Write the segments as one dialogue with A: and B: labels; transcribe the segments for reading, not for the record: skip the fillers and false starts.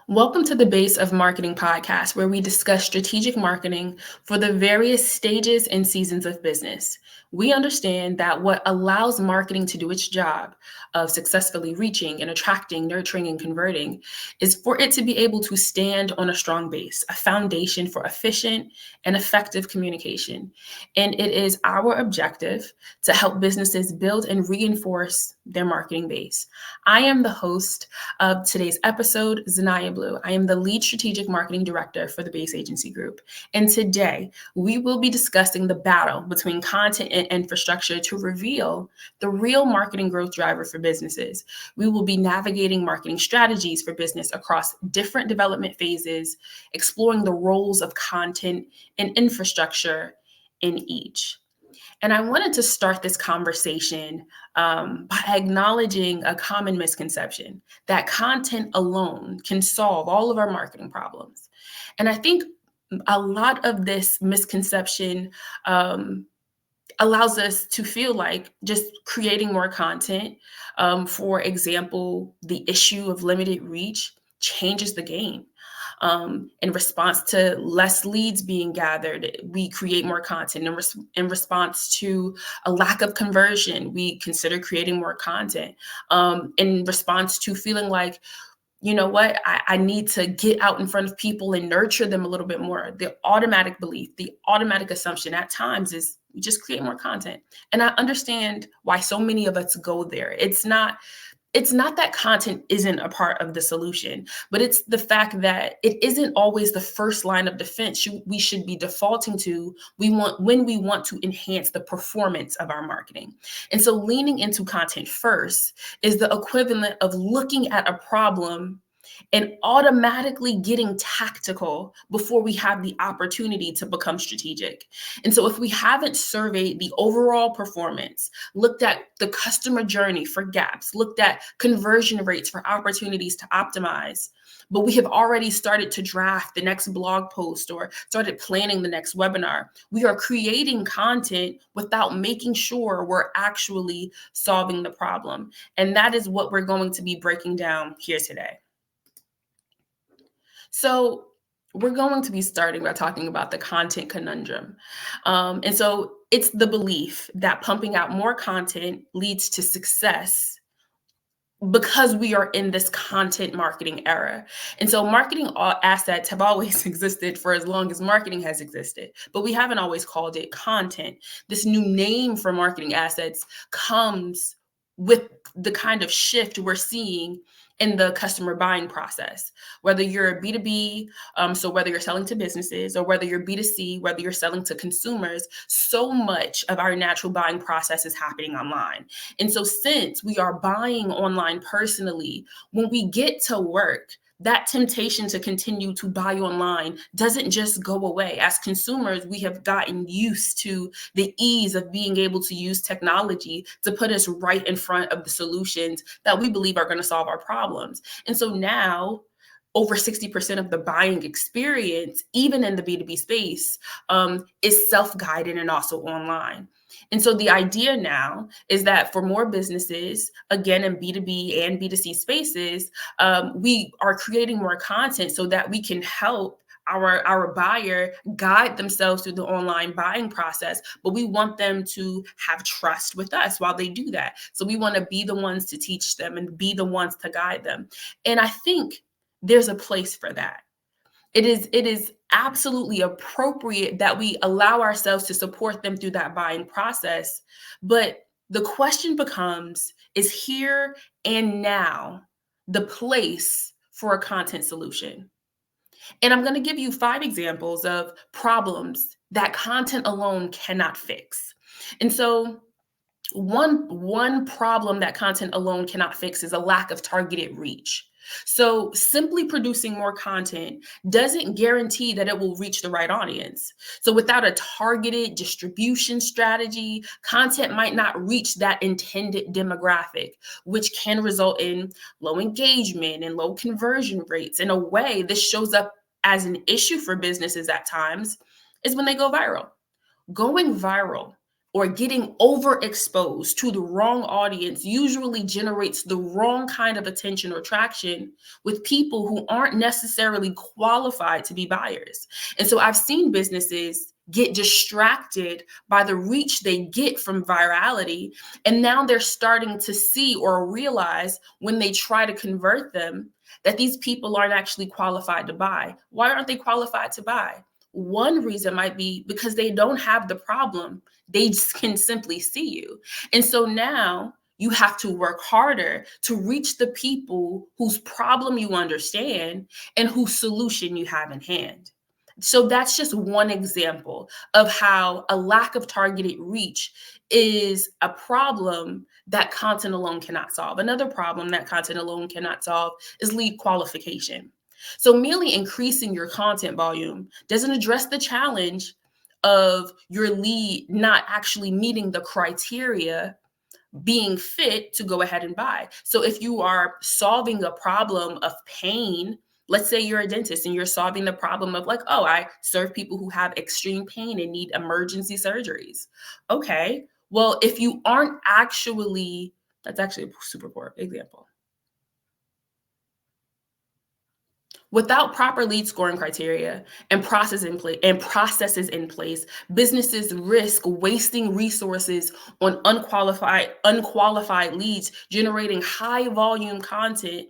A: Welcome to the Base of Marketing podcast, where we discuss strategic marketing for the various stages and seasons of business. We understand that what allows marketing to do its job of successfully reaching and attracting, nurturing, and converting is for it to be able to stand on a strong base, a foundation for efficient and effective communication. And it is our objective to help businesses build and reinforce their marketing base. I am the host of today's episode, Zaniyyah Blue. I am the lead strategic marketing director for the Base Agency Group. And today we will be discussing the battle between content and infrastructure to reveal the real marketing growth driver for businesses. We will be navigating marketing strategies for business across different development phases, exploring the roles of content and infrastructure in each. And I wanted to start this conversation by acknowledging a common misconception that content alone can solve all of our marketing problems. And I think a lot of this misconception allows us to feel like just creating more content, for example, the issue of limited reach changes the game. In response to less leads being gathered, we create more content. In response to a lack of conversion, we consider creating more content. In response to feeling like, you know what, I need to get out in front of people and nurture them a little bit more. The automatic belief, the automatic assumption at times is we just create more content. And I understand why so many of us go there. It's not that content isn't a part of the solution, but it's the fact that it isn't always the first line of defense we should be defaulting to when we want to enhance the performance of our marketing. And so leaning into content first is the equivalent of looking at a problem and automatically getting tactical before we have the opportunity to become strategic. And so if we haven't surveyed the overall performance, looked at the customer journey for gaps, looked at conversion rates for opportunities to optimize, but we have already started to draft the next blog post or started planning the next webinar, we are creating content without making sure we're actually solving the problem. And that is what we're going to be breaking down here today. So we're going to be starting by talking about the content conundrum. And so it's the belief that pumping out more content leads to success because we are in this content marketing era. And so marketing assets have always existed for as long as marketing has existed, but we haven't always called it content. This new name for marketing assets comes with the kind of shift we're seeing in the customer buying process, whether you're a B2B, so whether you're selling to businesses or whether you're B2C, whether you're selling to consumers, so much of our natural buying process is happening online. And so since we are buying online personally, when we get to work, that temptation to continue to buy online doesn't just go away. As consumers, we have gotten used to the ease of being able to use technology to put us right in front of the solutions that we believe are going to solve our problems. And so now, over 60% of the buying experience, even in the B2B space, is self-guided and also online. And so the idea now is that for more businesses, again, in B2B and B2C spaces, we are creating more content so that we can help our buyer guide themselves through the online buying process, but we want them to have trust with us while they do that. So we want to be the ones to teach them and be the ones to guide them. And I think there's a place for that. It is absolutely appropriate that we allow ourselves to support them through that buying process. But the question becomes, is here and now the place for a content solution? And I'm going to give you 5 examples of problems that content alone cannot fix. And so one problem that content alone cannot fix is a lack of targeted reach. So simply producing more content doesn't guarantee that it will reach the right audience. So without a targeted distribution strategy, content might not reach that intended demographic, which can result in low engagement and low conversion rates. In a way, this shows up as an issue for businesses at times is when they go viral. Going viral or getting overexposed to the wrong audience usually generates the wrong kind of attention or traction with people who aren't necessarily qualified to be buyers. And so I've seen businesses get distracted by the reach they get from virality. And now they're starting to see or realize when they try to convert them that these people aren't actually qualified to buy. Why aren't they qualified to buy? One reason might be because they don't have the problem. They just can simply see you. And so now you have to work harder to reach the people whose problem you understand and whose solution you have in hand. So that's just one example of how a lack of targeted reach is a problem that content alone cannot solve. Another problem that content alone cannot solve is lead qualification. So merely increasing your content volume doesn't address the challenge of your lead not actually meeting the criteria being fit to go ahead and buy. So if you are solving a problem of pain, let's say you're a dentist and you're solving the problem of like, oh, I serve people who have extreme pain and need emergency surgeries. Okay, well, if you aren't actually, that's actually a super poor example. Without proper lead scoring criteria and processes in place, businesses risk wasting resources on unqualified leads, generating high volume content,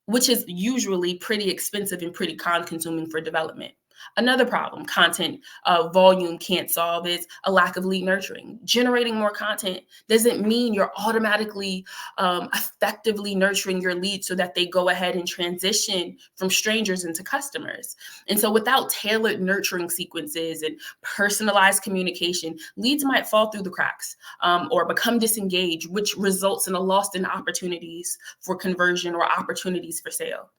A: which is usually pretty expensive and pretty time consuming for development. Another problem content volume can't solve is a lack of lead nurturing. Generating more content doesn't mean you're automatically effectively nurturing your leads so that they go ahead and transition from strangers into customers. And so without tailored nurturing sequences and personalized communication, leads might fall through the cracks or become disengaged, which results in a loss in opportunities for conversion or opportunities for sale.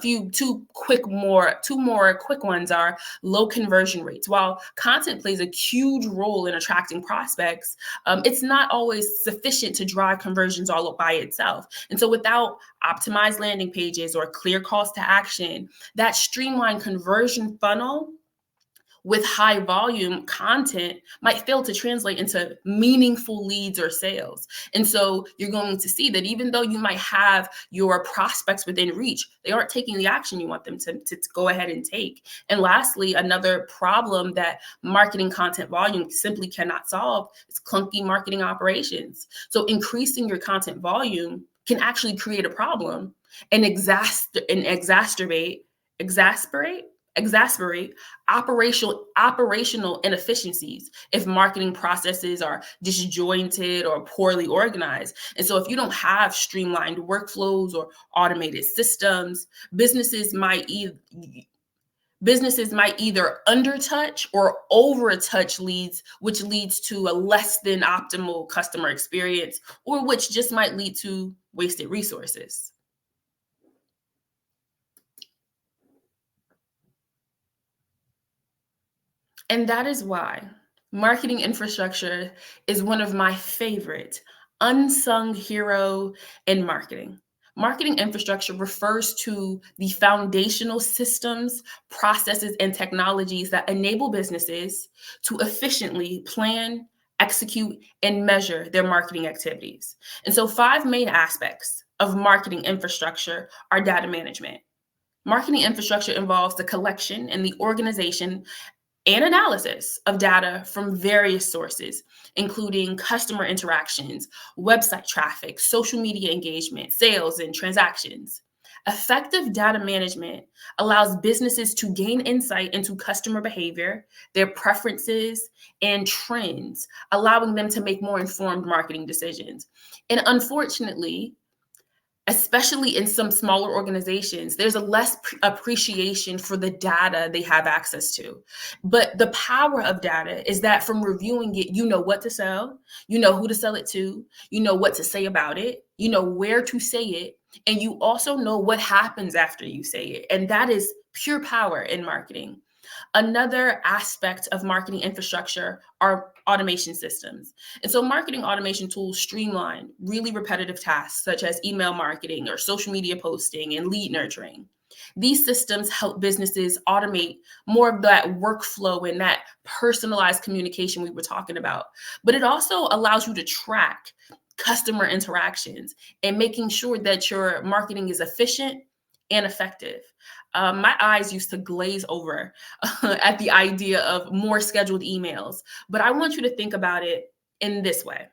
A: Two more quick ones are low conversion rates. While content plays a huge role in attracting prospects, it's not always sufficient to drive conversions all by itself. And so without optimized landing pages or clear calls to action, that streamlined conversion funnel with high volume content might fail to translate into meaningful leads or sales. And so you're going to see that even though you might have your prospects within reach, they aren't taking the action you want them to go ahead and take. And lastly, another problem that marketing content volume simply cannot solve is clunky marketing operations. So increasing your content volume can actually create a problem and exasperate operational inefficiencies if marketing processes are disjointed or poorly organized. And so if you don't have streamlined workflows or automated systems, businesses might either undertouch or overtouch leads, which leads to a less than optimal customer experience, or which just might lead to wasted resources. And that is why marketing infrastructure is one of my favorite unsung hero in marketing. Marketing infrastructure refers to the foundational systems, processes, and technologies that enable businesses to efficiently plan, execute, and measure their marketing activities. And so, five main aspects of marketing infrastructure are data management. Marketing infrastructure involves the collection and the organization and analysis of data from various sources, including customer interactions, website traffic, social media engagement, sales, and transactions. Effective data management allows businesses to gain insight into customer behavior, their preferences, and trends, allowing them to make more informed marketing decisions. And unfortunately, especially in some smaller organizations, there's a less appreciation for the data they have access to. But the power of data is that from reviewing it, you know what to sell, you know who to sell it to, you know what to say about it, you know where to say it, and you also know what happens after you say it. And that is pure power in marketing. Another aspect of marketing infrastructure are automation systems. And so marketing automation tools streamline really repetitive tasks such as email marketing or social media posting and lead nurturing. These systems help businesses automate more of that workflow and that personalized communication we were talking about. But it also allows you to track customer interactions and making sure that your marketing is efficient and effective. My eyes used to glaze over at the idea of more scheduled emails, but I want you to think about it in this way.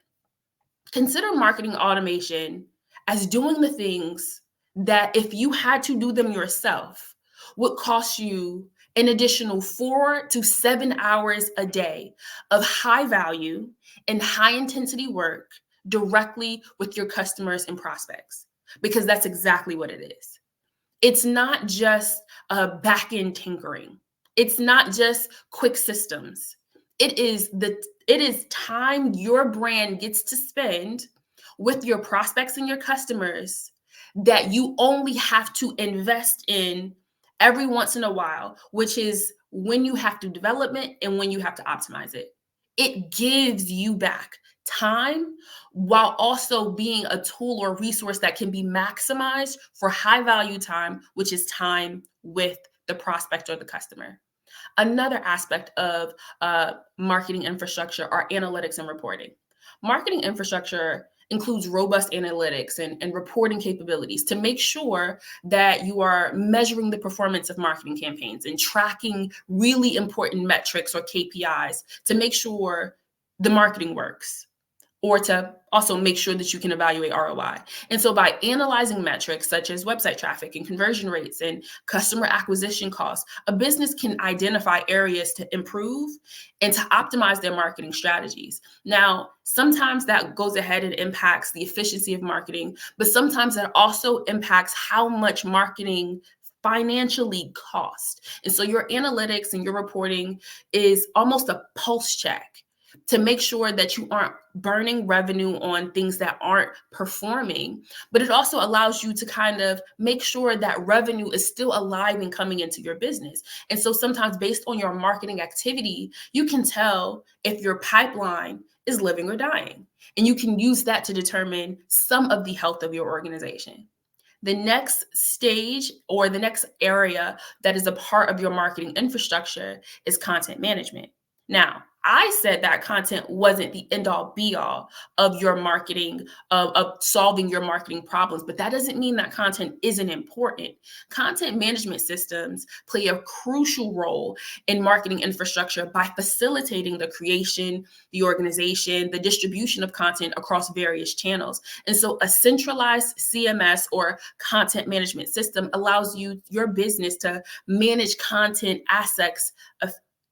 A: Consider marketing automation as doing the things that, if you had to do them yourself, would cost you an additional 4 to 7 hours a day of high value and high intensity work directly with your customers and prospects, because that's exactly what it is. It's not just back end tinkering. It's not just quick systems. It is time your brand gets to spend with your prospects and your customers that you only have to invest in every once in a while, which is when you have to develop it and when you have to optimize it. It gives you back time while also being a tool or resource that can be maximized for high value time, which is time with the prospect or the customer. Another aspect of marketing infrastructure are analytics and reporting. Marketing infrastructure includes robust analytics and reporting capabilities to make sure that you are measuring the performance of marketing campaigns and tracking really important metrics or KPIs to make sure the marketing works, or to also make sure that you can evaluate ROI. And so by analyzing metrics such as website traffic and conversion rates and customer acquisition costs, a business can identify areas to improve and to optimize their marketing strategies. Now, sometimes that goes ahead and impacts the efficiency of marketing, but sometimes that also impacts how much marketing financially cost. And so your analytics and your reporting is almost a pulse check to make sure that you aren't burning revenue on things that aren't performing, but it also allows you to kind of make sure that revenue is still alive and coming into your business. And so sometimes based on your marketing activity, you can tell if your pipeline is living or dying. And you can use that to determine some of the health of your organization. The next stage or the next area that is a part of your marketing infrastructure is content management. Now, I said that content wasn't the end all be all of your marketing, of solving your marketing problems, but that doesn't mean that content isn't important. Content management systems play a crucial role in marketing infrastructure by facilitating the creation, the organization, the distribution of content across various channels. And so a centralized CMS or content management system allows your business to manage content assets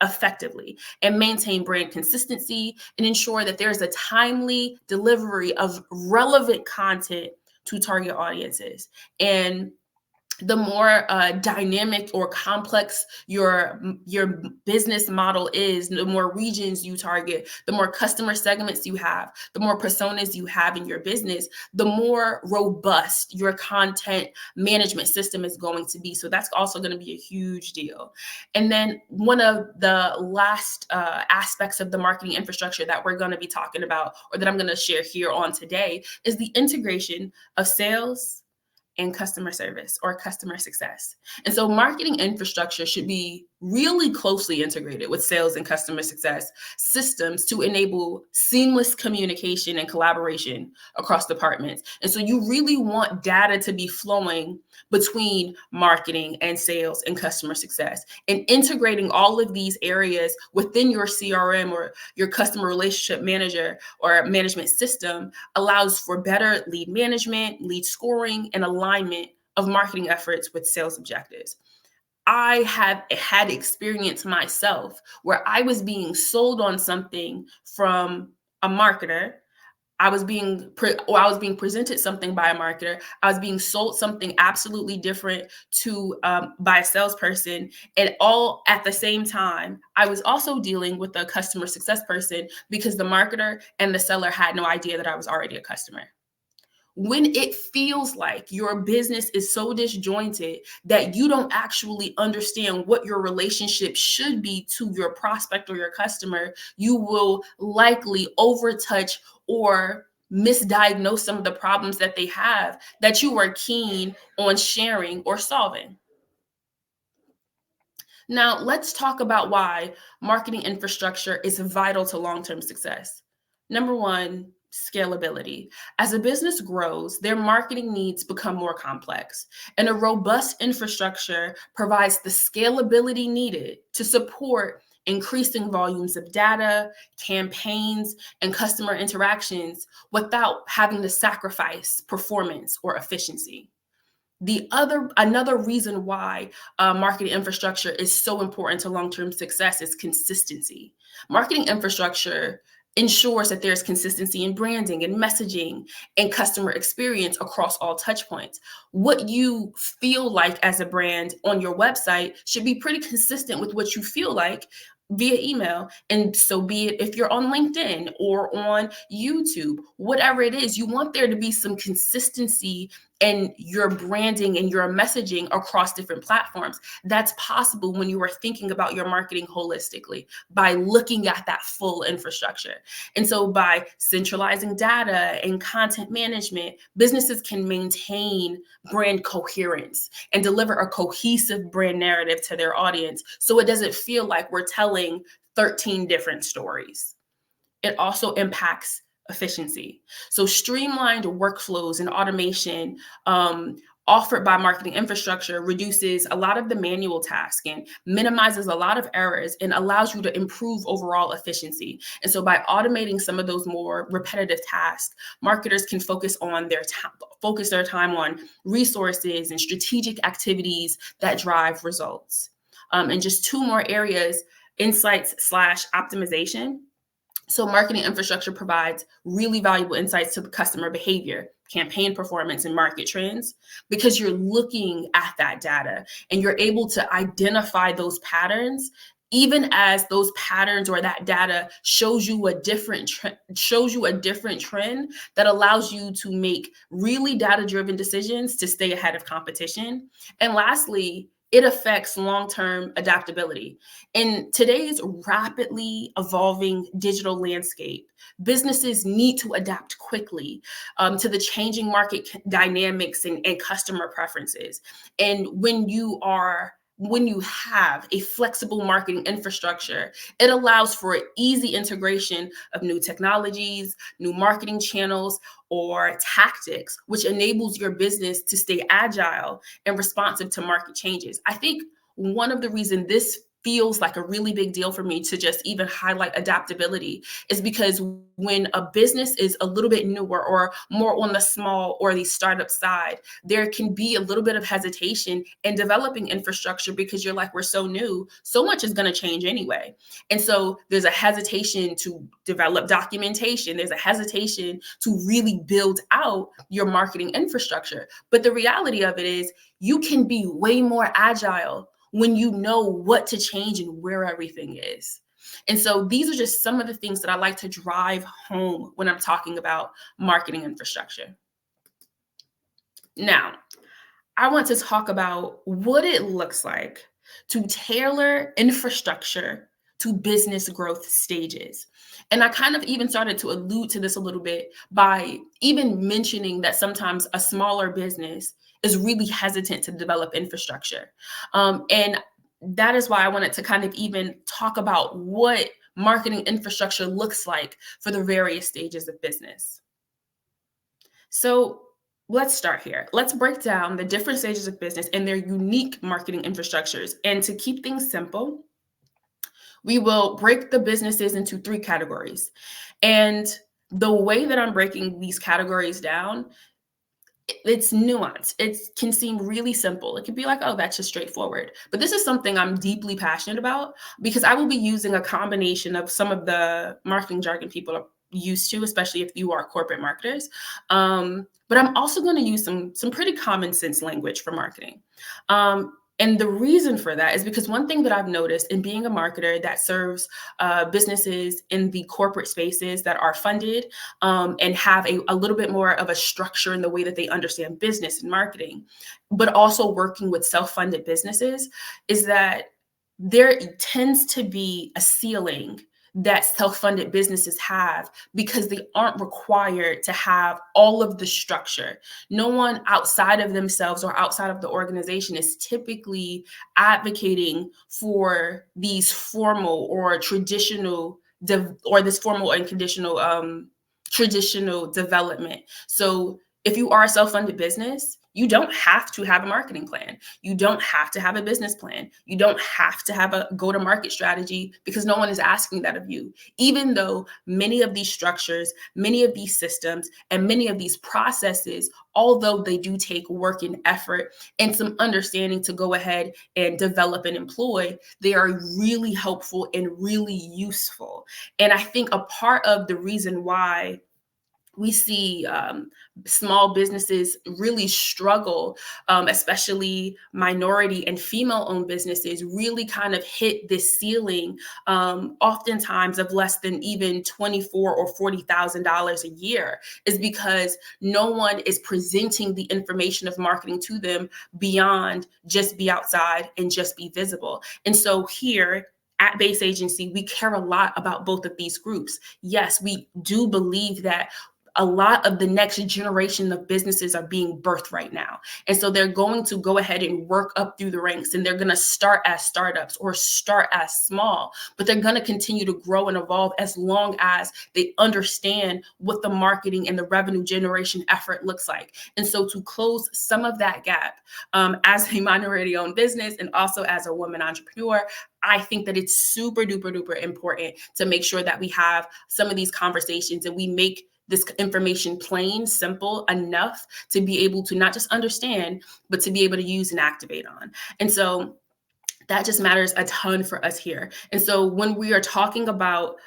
A: effectively and maintain brand consistency and ensure that there's a timely delivery of relevant content to target audiences. And the more dynamic or complex your business model is, the more regions you target, the more customer segments you have, the more personas you have in your business, the more robust your content management system is going to be. So that's also going to be a huge deal. And then one of the last aspects of the marketing infrastructure that we're going to be talking about, or that I'm going to share here on today, is the integration of sales and customer service or customer success. And so marketing infrastructure should be really closely integrated with sales and customer success systems to enable seamless communication and collaboration across departments. And so you really want data to be flowing between marketing and sales and customer success, and integrating all of these areas within your CRM or your customer relationship manager or management system allows for better lead management, lead scoring, and alignment of marketing efforts with sales objectives. I have had experience myself where I was being sold on something from a marketer. I was being presented something by a marketer. I was being sold something absolutely different to by a salesperson, and all at the same time, I was also dealing with a customer success person because the marketer and the seller had no idea that I was already a customer. When it feels like your business is so disjointed that you don't actually understand what your relationship should be to your prospect or your customer, you will likely overtouch or misdiagnose some of the problems that they have that you are keen on sharing or solving. Now, let's talk about why marketing infrastructure is vital to long-term success. Number one, scalability. As a business grows, their marketing needs become more complex, and a robust infrastructure provides the scalability needed to support increasing volumes of data, campaigns, and customer interactions without having to sacrifice performance or efficiency. Another reason why marketing infrastructure is so important to long-term success is consistency. Marketing infrastructure ensures that there's consistency in branding and messaging and customer experience across all touch points. What you feel like as a brand on your website should be pretty consistent with what you feel like via email. And so be it if you're on LinkedIn or on YouTube, whatever it is, you want there to be some consistency in your branding and your messaging across different platforms. That's possible when you are thinking about your marketing holistically by looking at that full infrastructure. And so by centralizing data and content management, businesses can maintain brand coherence and deliver a cohesive brand narrative to their audience so it doesn't feel like we're telling 13 different stories. It also impacts efficiency. So streamlined workflows and automation offered by marketing infrastructure reduces a lot of the manual tasks and minimizes a lot of errors and allows you to improve overall efficiency. And so by automating some of those more repetitive tasks, marketers can focus their time on resources and strategic activities that drive results. And just two more areas, insights/optimization. So marketing infrastructure provides really valuable insights to the customer behavior, campaign performance, and market trends because you're looking at that data and you're able to identify those patterns even as those patterns or that data shows you a different trend that allows you to make really data-driven decisions to stay ahead of competition. And lastly, it affects long-term adaptability. In today's rapidly evolving digital landscape, businesses need to adapt quickly to the changing market dynamics and customer preferences. And when you have a flexible marketing infrastructure, it allows for easy integration of new technologies, new marketing channels, or tactics, which enables your business to stay agile and responsive to market changes. I think one of the reasons this feels like a really big deal for me to just even highlight adaptability is because when a business is a little bit newer or more on the small or the startup side, there can be a little bit of hesitation in developing infrastructure because you're like, we're so new, so much is going to change anyway. And so there's a hesitation to develop documentation. There's a hesitation to really build out your marketing infrastructure. But the reality of it is you can be way more agile when you know what to change and where everything is. And so these are just some of the things that I like to drive home when I'm talking about marketing infrastructure. Now, I want to talk about what it looks like to tailor infrastructure to business growth stages. And I kind of even started to allude to this a little bit by even mentioning that sometimes a smaller business is really hesitant to develop infrastructure. And that is why I wanted to kind of even talk about what marketing infrastructure looks like for the various stages of business. So let's start here. Let's break down the different stages of business and their unique marketing infrastructures. And to keep things simple, we will break the businesses into 3 categories. And the way that I'm breaking these categories down, it's nuanced. It can seem really simple. It could be like, oh, that's just straightforward. But this is something I'm deeply passionate about because I will be using a combination of some of the marketing jargon people are used to, especially if you are corporate marketers. But I'm also going to use some pretty common sense language for marketing. And the reason for that is because one thing that I've noticed in being a marketer that serves businesses in the corporate spaces that are funded and have a little bit more of a structure in the way that they understand business and marketing, but also working with self-funded businesses, is that there tends to be a ceiling that self-funded businesses have, because they aren't required to have all of the structure. No one outside of themselves or outside of the organization is typically advocating for these formal or traditional or this formal and conditional traditional development. So if you are a self-funded business, you don't have to have a marketing plan. You don't have to have a business plan. You don't have to have a go-to-market strategy, because no one is asking that of you. Even though many of these structures, many of these systems, and many of these processes, although they do take work and effort and some understanding to go ahead and develop and employ, they are really helpful and really useful. And I think a part of the reason why we see small businesses really struggle, especially minority and female-owned businesses, really kind of hit this ceiling, oftentimes of less than even $24,000 or $40,000 a year, is because no one is presenting the information of marketing to them beyond just be outside and just be visible. And so here at Base Agency, we care a lot about both of these groups. Yes, we do believe that a lot of the next generation of businesses are being birthed right now. And so they're going to go ahead and work up through the ranks, and they're going to start as startups or start as small, but they're going to continue to grow and evolve as long as they understand what the marketing and the revenue generation effort looks like. And so to close some of that gap, as a minority-owned business and also as a woman entrepreneur, I think that it's super duper duper important to make sure that we have some of these conversations and we make this information plain, simple enough to be able to not just understand, but to be able to use and activate on. And so that just matters a ton for us here. And so when we are talking about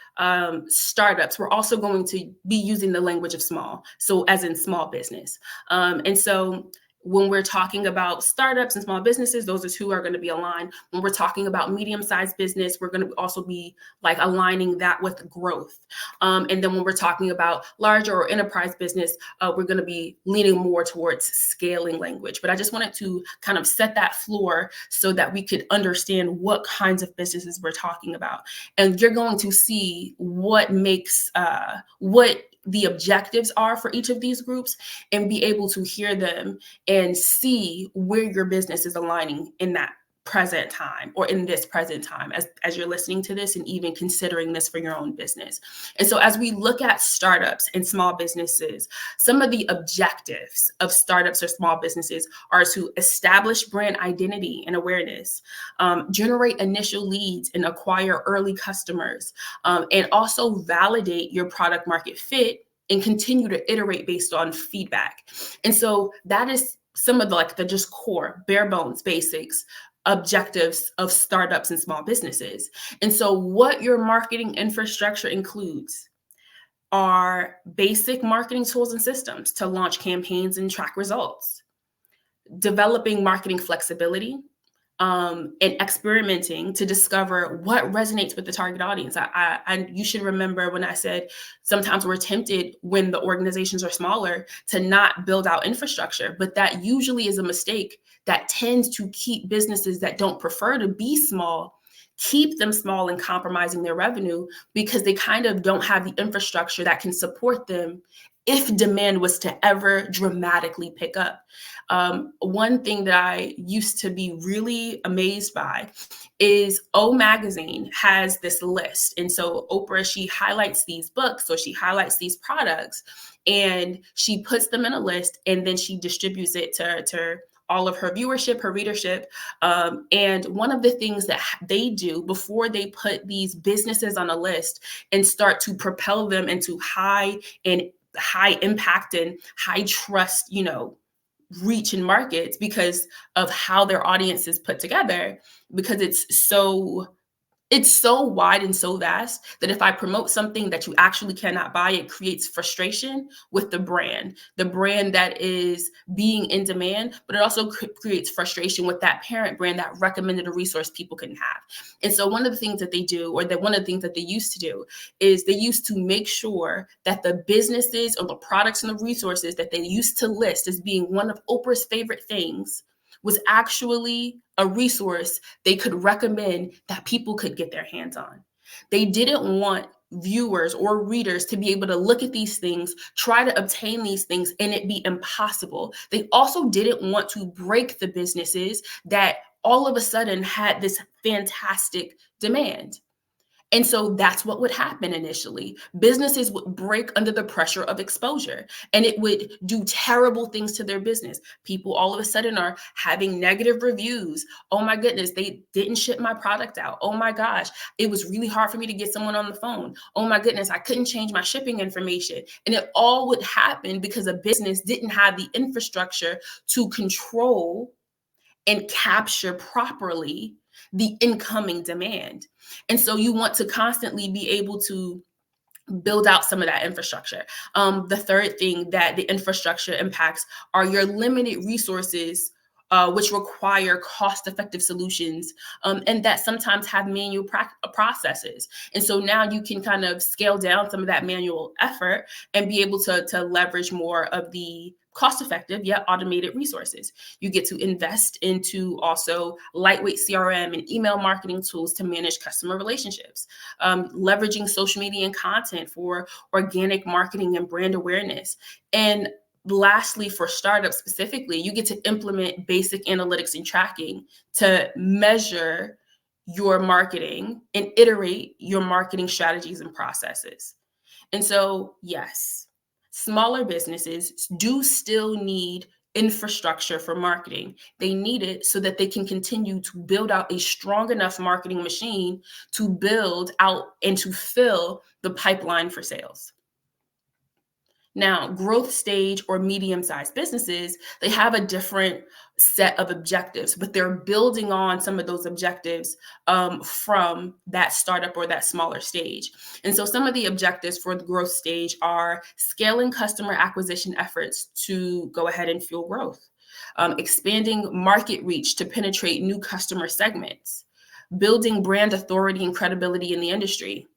A: startups, we're also going to be using the language of small, so as in small business. And so when we're talking about startups and small businesses, those are two are going to be aligned. When we're talking about medium-sized business, we're going to also be like aligning that with growth. And then when we're talking about larger or enterprise business, we're going to be leaning more towards scaling language. But I just wanted to kind of set that floor so that we could understand what kinds of businesses we're talking about. And you're going to see what makes, what the objectives are for each of these groups, and be able to hear them and see where your business is aligning in that present time, or in this present time as you're listening to this and even considering this for your own business. And so as we look at startups and small businesses, some of the objectives of startups or small businesses are to establish brand identity and awareness, generate initial leads and acquire early customers, and also validate your product market fit and continue to iterate based on feedback. And so that is some of the just core, bare bones, basics objectives of startups and small businesses. And so what your marketing infrastructure includes are basic marketing tools and systems to launch campaigns and track results, developing marketing flexibility, and experimenting to discover what resonates with the target audience. You should remember when I said sometimes we're tempted when the organizations are smaller to not build out infrastructure, but that usually is a mistake that tends to keep businesses that don't prefer to be small, keep them small and compromising their revenue, because they kind of don't have the infrastructure that can support them if demand was to ever dramatically pick up. One thing that I used to be really amazed by is O Magazine has this list. And so Oprah, she highlights these books or she highlights these products and she puts them in a list, and then she distributes it to all of her viewership, her readership. And one of the things that they do before they put these businesses on a list and start to propel them into high impact and high trust, reach in markets, because of how their audience is put together, because it's so wide and so vast that if I promote something that you actually cannot buy, it creates frustration with the brand that is being in demand, but it also creates frustration with that parent brand that recommended a resource people couldn't have. And so one of the things that they do, or that one of the things that they used to do, is they used to make sure that the businesses or the products and the resources that they used to list as being one of Oprah's favorite things was actually a resource they could recommend that people could get their hands on. They didn't want viewers or readers to be able to look at these things, try to obtain these things, and it be impossible. They also didn't want to break the businesses that all of a sudden had this fantastic demand. And so that's what would happen initially. Businesses would break under the pressure of exposure, and it would do terrible things to their business. People all of a sudden are having negative reviews. Oh my goodness, they didn't ship my product out. Oh my gosh, it was really hard for me to get someone on the phone. Oh my goodness, I couldn't change my shipping information. And it all would happen because a business didn't have the infrastructure to control and capture properly the incoming demand. And so you want to constantly be able to build out some of that infrastructure. The third thing that the infrastructure impacts are your limited resources, which require cost-effective solutions, and that sometimes have manual processes. And so now you can kind of scale down some of that manual effort and be able to leverage more of the cost-effective yet automated resources. You get to invest into also lightweight CRM and email marketing tools to manage customer relationships, leveraging social media and content for organic marketing and brand awareness. And lastly, for startups specifically, you get to implement basic analytics and tracking to measure your marketing and iterate your marketing strategies and processes. And so, yes, smaller businesses do still need infrastructure for marketing. They need it so that they can continue to build out a strong enough marketing machine to build out and to fill the pipeline for sales. Now, growth stage or medium-sized businesses, they have a different set of objectives, but they're building on some of those objectives from that startup or that smaller stage. And so some of the objectives for the growth stage are scaling customer acquisition efforts to go ahead and fuel growth, expanding market reach to penetrate new customer segments, building brand authority and credibility in the industry,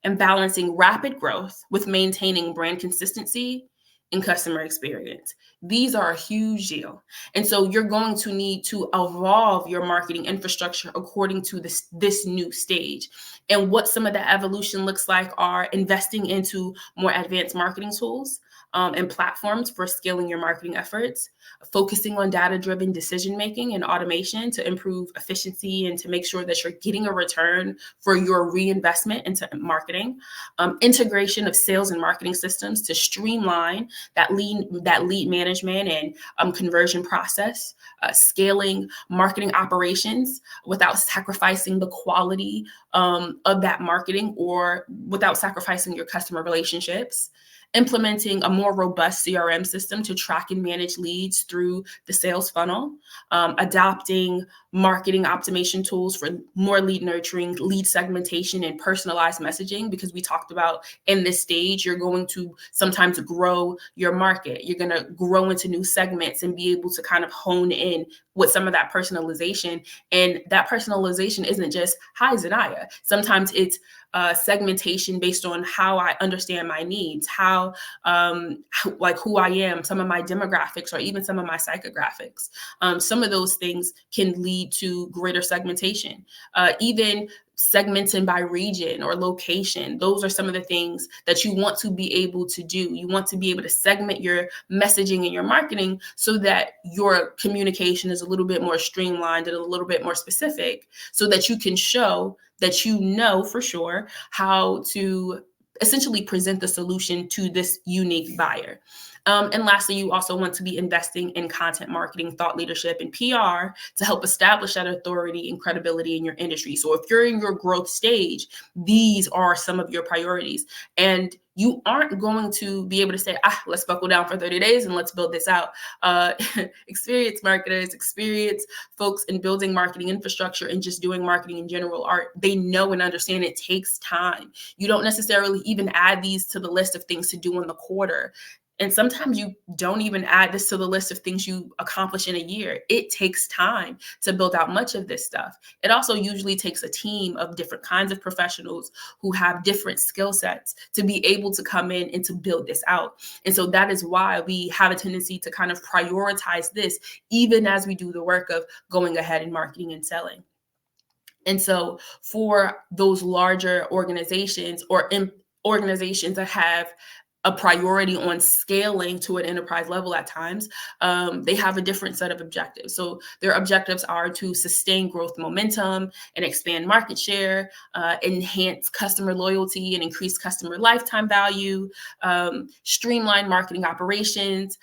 A: and balancing rapid growth with maintaining brand consistency and customer experience. These are a huge deal. And so you're going to need to evolve your marketing infrastructure according to this new stage. And what some of that evolution looks like are investing into more advanced marketing tools and platforms for scaling your marketing efforts, focusing on data-driven decision-making and automation to improve efficiency and to make sure that you're getting a return for your reinvestment into marketing, integration of sales and marketing systems to streamline that lead management and conversion process, scaling marketing operations without sacrificing the quality of that marketing or without sacrificing your customer relationships, implementing a more robust CRM system to track and manage leads through the sales funnel, adopting marketing optimization tools for more lead nurturing, lead segmentation, and personalized messaging, because we talked about in this stage, you're going to sometimes grow your market. You're going to grow into new segments and be able to kind of hone in with some of that personalization. And that personalization isn't just, hi, Zaniyyah. Sometimes it's segmentation based on how I understand my needs, how like who I am, some of my demographics, or even some of my psychographics. Some of those things can lead to greater segmentation, even segmenting by region or location. Those are some of the things that you want to be able to do. You want to be able to segment your messaging and your marketing so that your communication is a little bit more streamlined and a little bit more specific, so that you can show that you know for sure how to essentially present the solution to this unique buyer. And lastly, you also want to be investing in content marketing, thought leadership, and PR to help establish that authority and credibility in your industry. So if you're in your growth stage, these are some of your priorities. And you aren't going to be able to say, let's buckle down for 30 days and let's build this out. Experienced marketers, experienced folks in building marketing infrastructure and just doing marketing in general they know and understand it takes time. You don't necessarily even add these to the list of things to do in the quarter. And sometimes you don't even add this to the list of things you accomplish in a year. It takes time to build out much of this stuff. It also usually takes a team of different kinds of professionals who have different skill sets to be able to come in and to build this out. And so that is why we have a tendency to kind of prioritize this, even as we do the work of going ahead and marketing and selling. And so for those larger organizations or organizations that have a priority on scaling to an enterprise level at times, they have a different set of objectives. So their objectives are to sustain growth momentum and expand market share, enhance customer loyalty and increase customer lifetime value, streamline marketing operations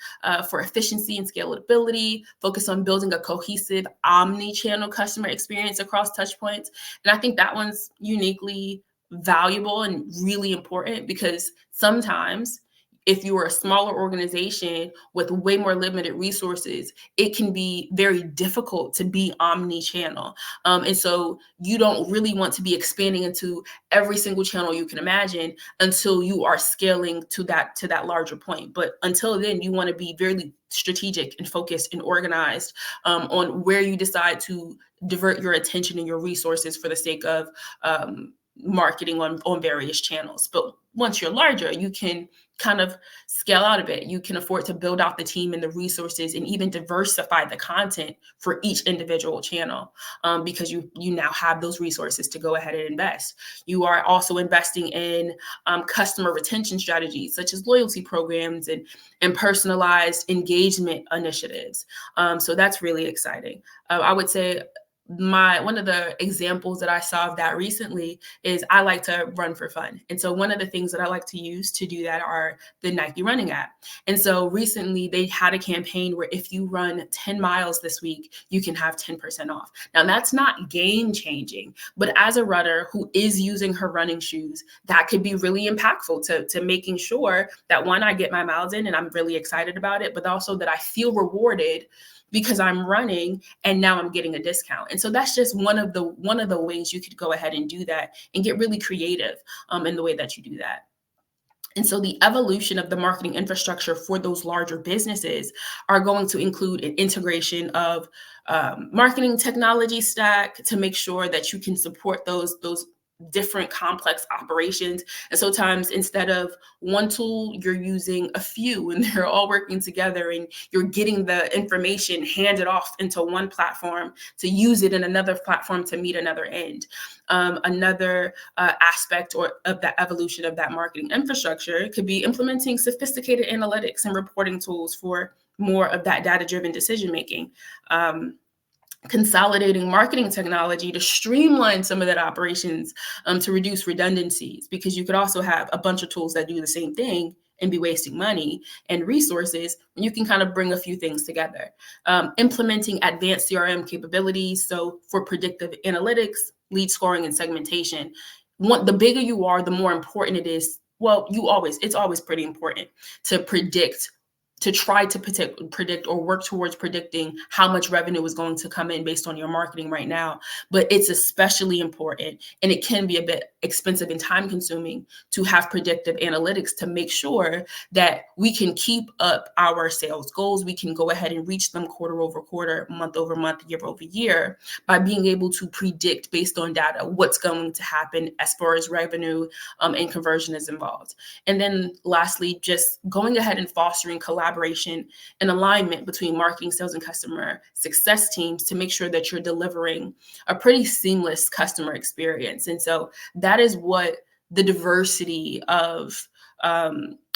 A: for efficiency and scalability, focus on building a cohesive omni-channel customer experience across touchpoints. And I think that one's uniquely valuable and really important, because sometimes if you are a smaller organization with way more limited resources, it can be very difficult to be omni-channel. And so you don't really want to be expanding into every single channel you can imagine until you are scaling to that larger point. But until then, you want to be very strategic and focused and organized on where you decide to divert your attention and your resources for the sake of marketing on various channels. But once you're larger, you can kind of scale out a bit. You can afford to build out the team and the resources and even diversify the content for each individual channel, because you now have those resources to go ahead and invest. You are also investing in customer retention strategies such as loyalty programs and personalized engagement initiatives. So that's really exciting. I would say one of the examples that I saw of that recently is I like to run for fun. And so one of the things that I like to use to do that are the Nike running app. And so recently they had a campaign where if you run 10 miles this week, you can have 10% off. Now that's not game changing, but as a runner who is using her running shoes, that could be really impactful to making sure that, one, I get my miles in and I'm really excited about it, but also that I feel rewarded because I'm running and now I'm getting a discount. And so that's just one of the ways you could go ahead and do that and get really creative in the way that you do that. And so the evolution of the marketing infrastructure for those larger businesses are going to include an integration of marketing technology stack to make sure that you can support those different complex operations. And sometimes instead of one tool, you're using a few and they're all working together, and you're getting the information handed off into one platform to use it in another platform to meet another end. Another aspect of that evolution of that marketing infrastructure could be implementing sophisticated analytics and reporting tools for more of that data-driven decision-making. Consolidating marketing technology to streamline some of that operations to reduce redundancies, because you could also have a bunch of tools that do the same thing and be wasting money and resources. You can kind of bring a few things together. Implementing advanced CRM capabilities. So for predictive analytics, lead scoring, and segmentation. The bigger you are, the more important it is. Well, it's always pretty important to try to predict or work towards predicting how much revenue is going to come in based on your marketing right now. But it's especially important, and it can be a bit expensive and time consuming to have predictive analytics to make sure that we can keep up our sales goals. We can go ahead and reach them quarter over quarter, month over month, year over year, by being able to predict based on data what's going to happen as far as revenue and conversion is involved. And then lastly, just going ahead and fostering collaboration and alignment between marketing, sales, and customer success teams to make sure that you're delivering a pretty seamless customer experience. And so that is what the diversity of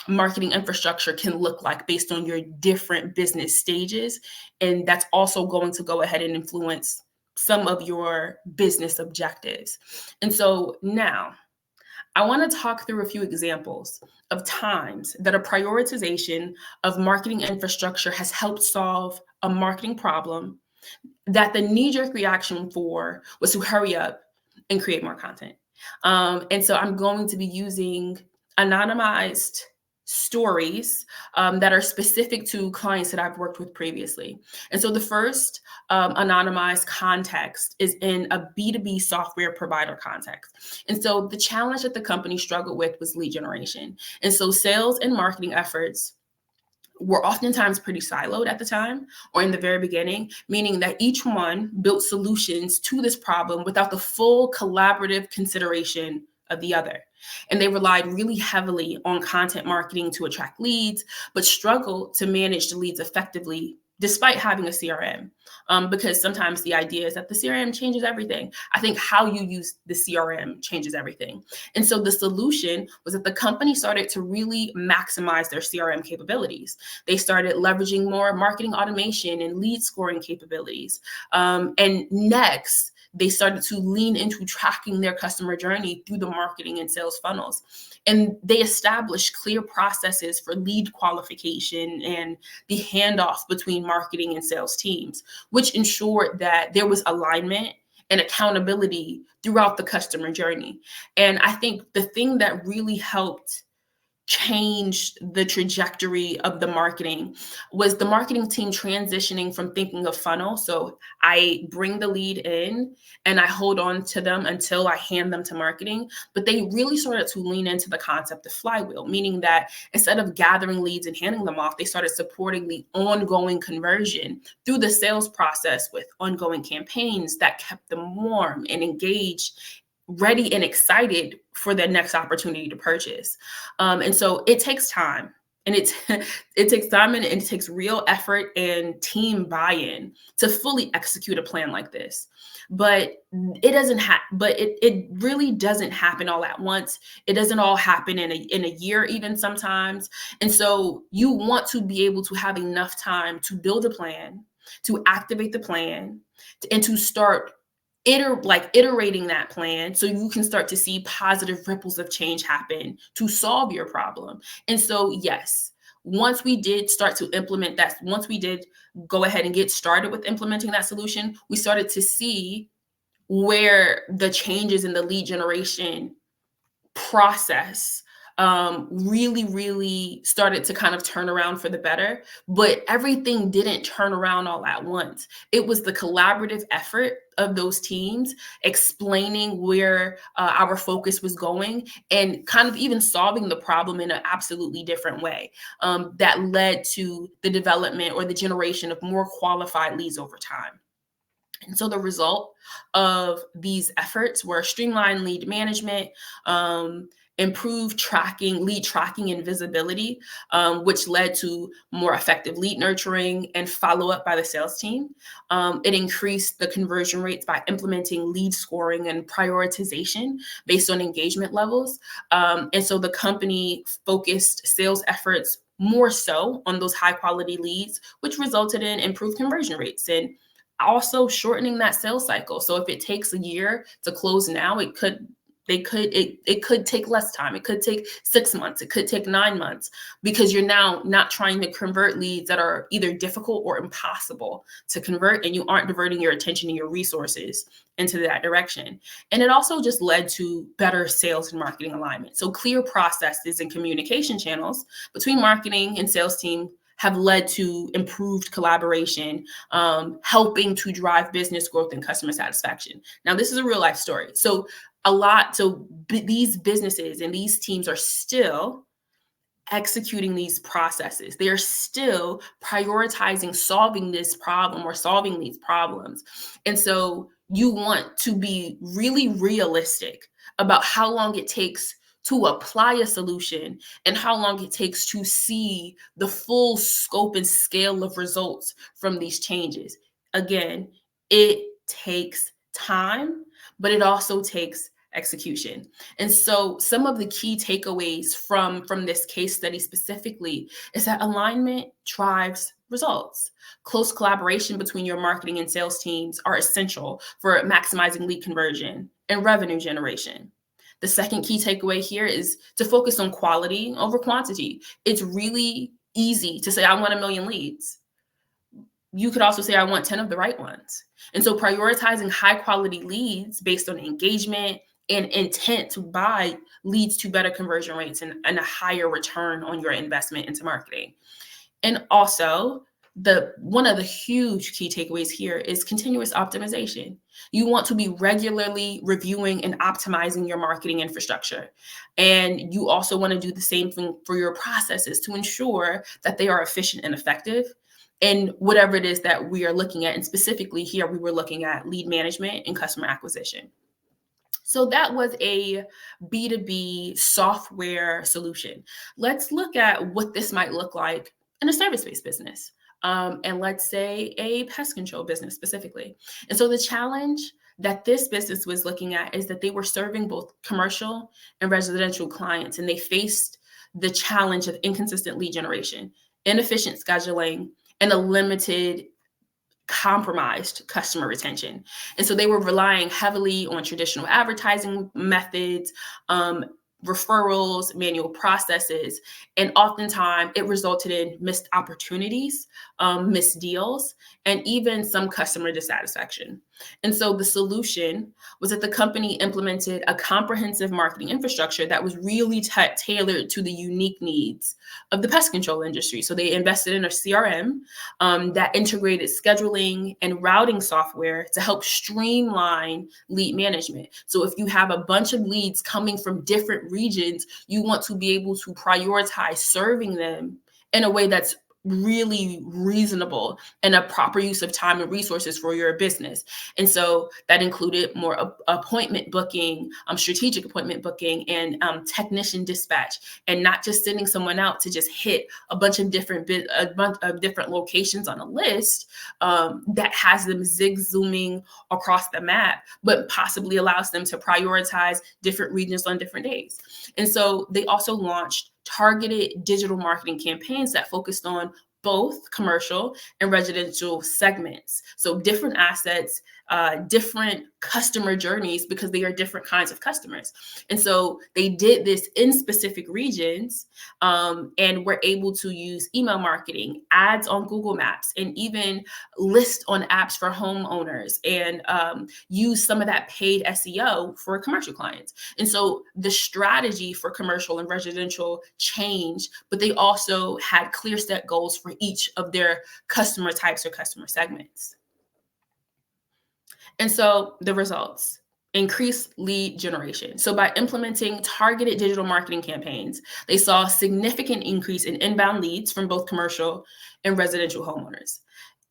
A: marketing infrastructure can look like based on your different business stages. And that's also going to go ahead and influence some of your business objectives. And so now, I want to talk through a few examples of times that a prioritization of marketing infrastructure has helped solve a marketing problem that the knee-jerk reaction for was to hurry up and create more content. And so I'm going to be using anonymized stories that are specific to clients that I've worked with previously. And so the first anonymized context is in a B2B software provider context. And so the challenge that the company struggled with was lead generation. And so sales and marketing efforts were oftentimes pretty siloed at the time or in the very beginning, meaning that each one built solutions to this problem without the full collaborative consideration of the other. And they relied really heavily on content marketing to attract leads, but struggled to manage the leads effectively despite having a CRM, because sometimes the idea is that the CRM changes everything. I think how you use the CRM changes everything. And so the solution was that the company started to really maximize their CRM capabilities. They started leveraging more marketing automation and lead scoring capabilities. And next, they started to lean into tracking their customer journey through the marketing and sales funnels. And they established clear processes for lead qualification and the handoff between marketing and sales teams, which ensured that there was alignment and accountability throughout the customer journey. And I think the thing that really helped changed the trajectory of the marketing was the marketing team transitioning from thinking of funnel. So I bring the lead in and I hold on to them until I hand them to marketing. But they really started to lean into the concept of flywheel, meaning that instead of gathering leads and handing them off, they started supporting the ongoing conversion through the sales process with ongoing campaigns that kept them warm and engaged, ready and excited for their next opportunity to purchase. And so it takes time, and it takes time, and it takes real effort and team buy-in to fully execute a plan like this. But it really doesn't happen all at once. It doesn't all happen in a year, even sometimes. And so you want to be able to have enough time to build a plan, to activate the plan, and to start iterating that plan so you can start to see positive ripples of change happen to solve your problem. And so, yes, once we did start to implement that, once we did go ahead and get started with implementing that solution, we started to see where the changes in the lead generation process really started to kind of turn around for the better. But everything didn't turn around all at once. It was the collaborative effort of those teams explaining where our focus was going and kind of even solving the problem in an absolutely different way that led to the development or the generation of more qualified leads over time. And so the result of these efforts were streamlined lead management, improved lead tracking and visibility, which led to more effective lead nurturing and follow-up by the sales team. It increased the conversion rates by implementing lead scoring and prioritization based on engagement levels. And so the company focused sales efforts more so on those high-quality leads, which resulted in improved conversion rates and also shortening that sales cycle. So if it takes a year to close now, it could take less time. It could take 6 months. It could take 9 months, because you're now not trying to convert leads that are either difficult or impossible to convert, and you aren't diverting your attention and your resources into that direction. And it also just led to better sales and marketing alignment. So clear processes and communication channels between marketing and sales team have led to improved collaboration, helping to drive business growth and customer satisfaction. Now, this is a real life story. So these businesses and these teams are still executing these processes. They are still prioritizing solving this problem or solving these problems. And so you want to be really realistic about how long it takes to apply a solution and how long it takes to see the full scope and scale of results from these changes. Again, it takes time, but it also takes execution. And so some of the key takeaways from this case study specifically is that alignment drives results. Close collaboration between your marketing and sales teams are essential for maximizing lead conversion and revenue generation. The second key takeaway here is to focus on quality over quantity. It's really easy to say, I want 1 million leads. You could also say, I want 10 of the right ones. And so prioritizing high quality leads based on engagement and intent to buy leads to better conversion rates and a higher return on your investment into marketing. And also, one of the huge key takeaways here is continuous optimization. You want to be regularly reviewing and optimizing your marketing infrastructure. And you also want to do the same thing for your processes to ensure that they are efficient and effective in whatever it is that we are looking at. And specifically here, we were looking at lead management and customer acquisition. So that was a B2B software solution. Let's look at what this might look like in a service-based business. and let's say a pest control business specifically. And so the challenge that this business was looking at is that they were serving both commercial and residential clients, and they faced the challenge of inconsistent lead generation, inefficient scheduling, and a limited compromised customer retention. And so they were relying heavily on traditional advertising methods, referrals, manual processes, and oftentimes it resulted in missed opportunities, missed deals, and even some customer dissatisfaction. And so the solution was that the company implemented a comprehensive marketing infrastructure that was really tailored to the unique needs of the pest control industry. So they invested in a CRM that integrated scheduling and routing software to help streamline lead management. So if you have a bunch of leads coming from different regions, you want to be able to prioritize serving them in a way that's really reasonable and a proper use of time and resources for your business. And so that included more appointment booking, strategic appointment booking, and technician dispatch, and not just sending someone out to just hit a bunch of different locations on a list that has them zig-zooming across the map, but possibly allows them to prioritize different regions on different days. And so they also launched targeted digital marketing campaigns that focused on both commercial and residential segments. So different assets, different customer journeys, because they are different kinds of customers. And so they did this in specific regions, and were able to use email marketing, ads on Google Maps, and even list on apps for homeowners, and use some of that paid SEO for commercial clients. And so the strategy for commercial and residential changed, but they also had clear set goals for each of their customer types or customer segments. And so the results: increased lead generation. So by implementing targeted digital marketing campaigns, they saw a significant increase in inbound leads from both commercial and residential homeowners.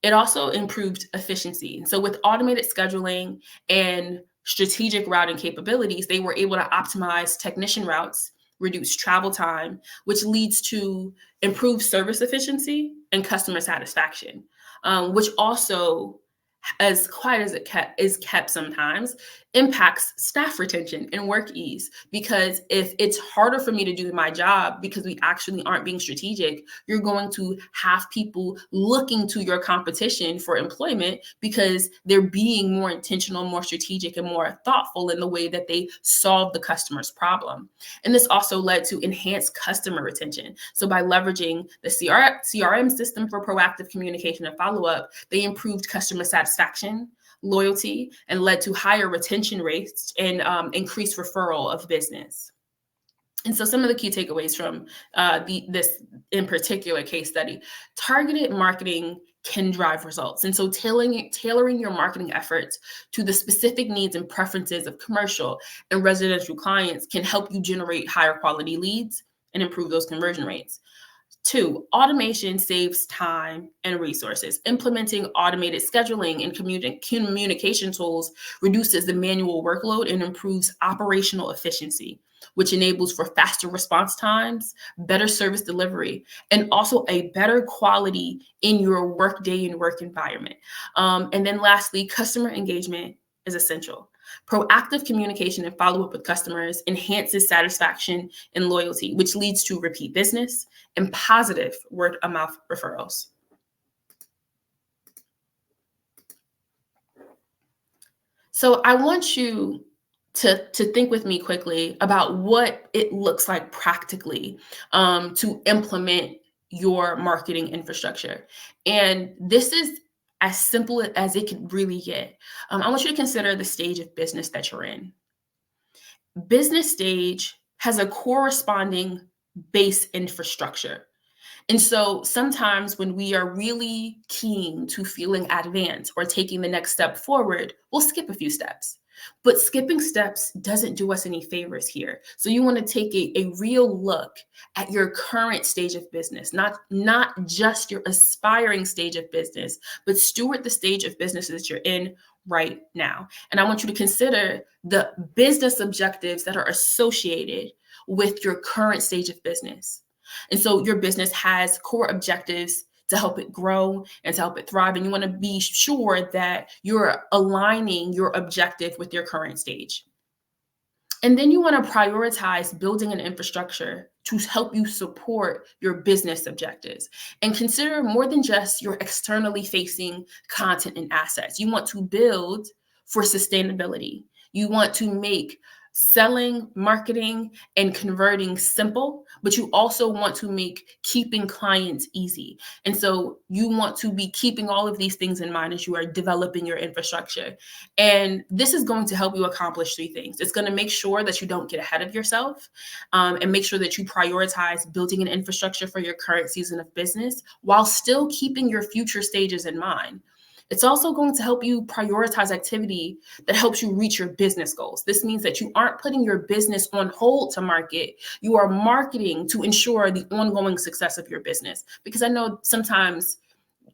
A: It also improved efficiency. So with automated scheduling and strategic routing capabilities, they were able to optimize technician routes, reduce travel time, which leads to improved service efficiency and customer satisfaction, which also, as quiet as it is kept sometimes, impacts staff retention and work ease. Because if it's harder for me to do my job because we actually aren't being strategic, you're going to have people looking to your competition for employment because they're being more intentional, more strategic, and more thoughtful in the way that they solve the customer's problem. And this also led to enhanced customer retention. So by leveraging the CRM system for proactive communication and follow-up, they improved customer satisfaction, loyalty, and led to higher retention rates and increased referral of business. And so some of the key takeaways from this in particular case study: targeted marketing can drive results. And so tailoring your marketing efforts to the specific needs and preferences of commercial and residential clients can help you generate higher quality leads and improve those conversion rates. 2, automation saves time and resources. Implementing automated scheduling and communication tools reduces the manual workload and improves operational efficiency, which enables for faster response times, better service delivery, and also a better quality in your workday and work environment. And then lastly, customer engagement is essential. Proactive communication and follow-up with customers enhances satisfaction and loyalty, which leads to repeat business and positive word-of-mouth referrals. So I want you to think with me quickly about what it looks like practically to implement your marketing infrastructure. And this is as simple as it could really get. I want you to consider the stage of business that you're in. Business stage has a corresponding base infrastructure. And so sometimes when we are really keen to feeling advanced or taking the next step forward, we'll skip a few steps. But skipping steps doesn't do us any favors here. So you want to take a real look at your current stage of business, not just your aspiring stage of business, but steward the stage of business that you're in right now. And I want you to consider the business objectives that are associated with your current stage of business. And so your business has core objectives to help it grow and to help it thrive. And you want to be sure that you're aligning your objective with your current stage. And then you want to prioritize building an infrastructure to help you support your business objectives and consider more than just your externally facing content and assets. You want to build for sustainability. You want to make selling, marketing, and converting simple, but you also want to make keeping clients easy. And so you want to be keeping all of these things in mind as you are developing your infrastructure. And this is going to help you accomplish three things. It's going to make sure that you don't get ahead of yourself, and make sure that you prioritize building an infrastructure for your current season of business while still keeping your future stages in mind. It's also going to help you prioritize activity that helps you reach your business goals. This means that you aren't putting your business on hold to market. You are marketing to ensure the ongoing success of your business. Because I know sometimes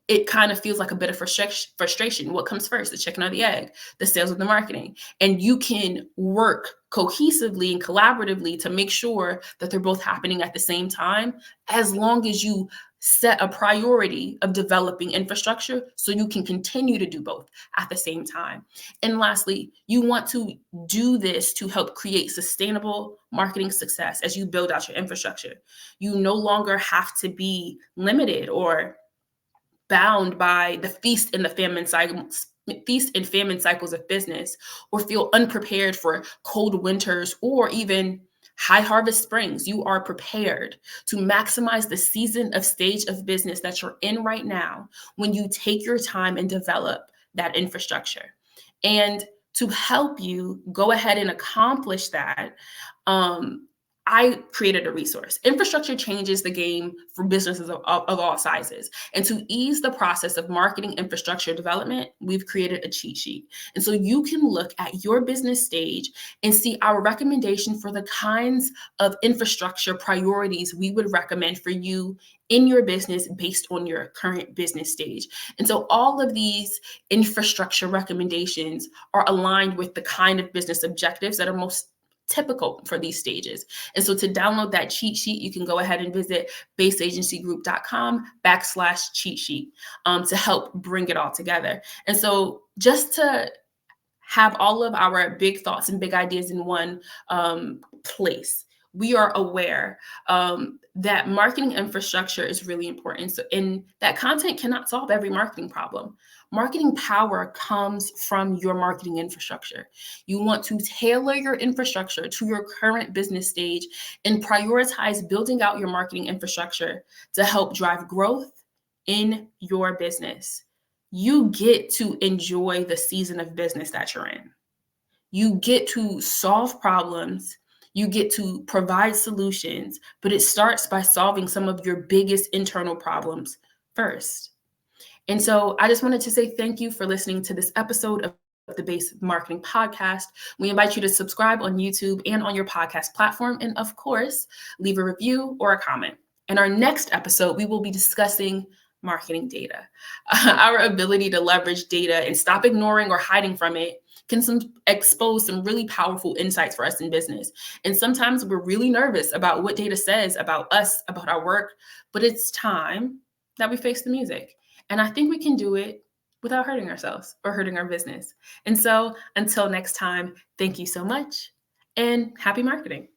A: it kind of feels like a bit of frustration. What comes first, the chicken or the egg? The sales or the marketing? And you can work cohesively and collaboratively to make sure that they're both happening at the same time, as long as you set a priority of developing infrastructure so you can continue to do both at the same time. And lastly, you want to do this to help create sustainable marketing success as you build out your infrastructure. You no longer have to be limited or bound by the feast and famine cycles of business, or feel unprepared for cold winters or even high harvest springs. You are prepared to maximize the season of stage of business that you're in right now when you take your time and develop that infrastructure. And to help you go ahead and accomplish that, I created a resource. Infrastructure changes the game for businesses of all sizes. And to ease the process of marketing infrastructure development, we've created a cheat sheet. And so you can look at your business stage and see our recommendation for the kinds of infrastructure priorities we would recommend for you in your business based on your current business stage. And so all of these infrastructure recommendations are aligned with the kind of business objectives that are most typical for these stages. And so to download that cheat sheet, you can go ahead and visit baseagencygroup.com/cheat sheet to help bring it all together. And so just to have all of our big thoughts and big ideas in one place, we are aware that marketing infrastructure is really important. So, and that content cannot solve every marketing problem. Marketing power comes from your marketing infrastructure. You want to tailor your infrastructure to your current business stage and prioritize building out your marketing infrastructure to help drive growth in your business. You get to enjoy the season of business that you're in. You get to solve problems. You get to provide solutions, but it starts by solving some of your biggest internal problems first. And so I just wanted to say thank you for listening to this episode of the Base Marketing Podcast. We invite you to subscribe on YouTube and on your podcast platform. And of course, leave a review or a comment. In our next episode, we will be discussing marketing data. Our ability to leverage data and stop ignoring or hiding from it can expose some really powerful insights for us in business. And sometimes we're really nervous about what data says about us, about our work, but it's time that we face the music. And I think we can do it without hurting ourselves or hurting our business. And so until next time, thank you so much and happy marketing.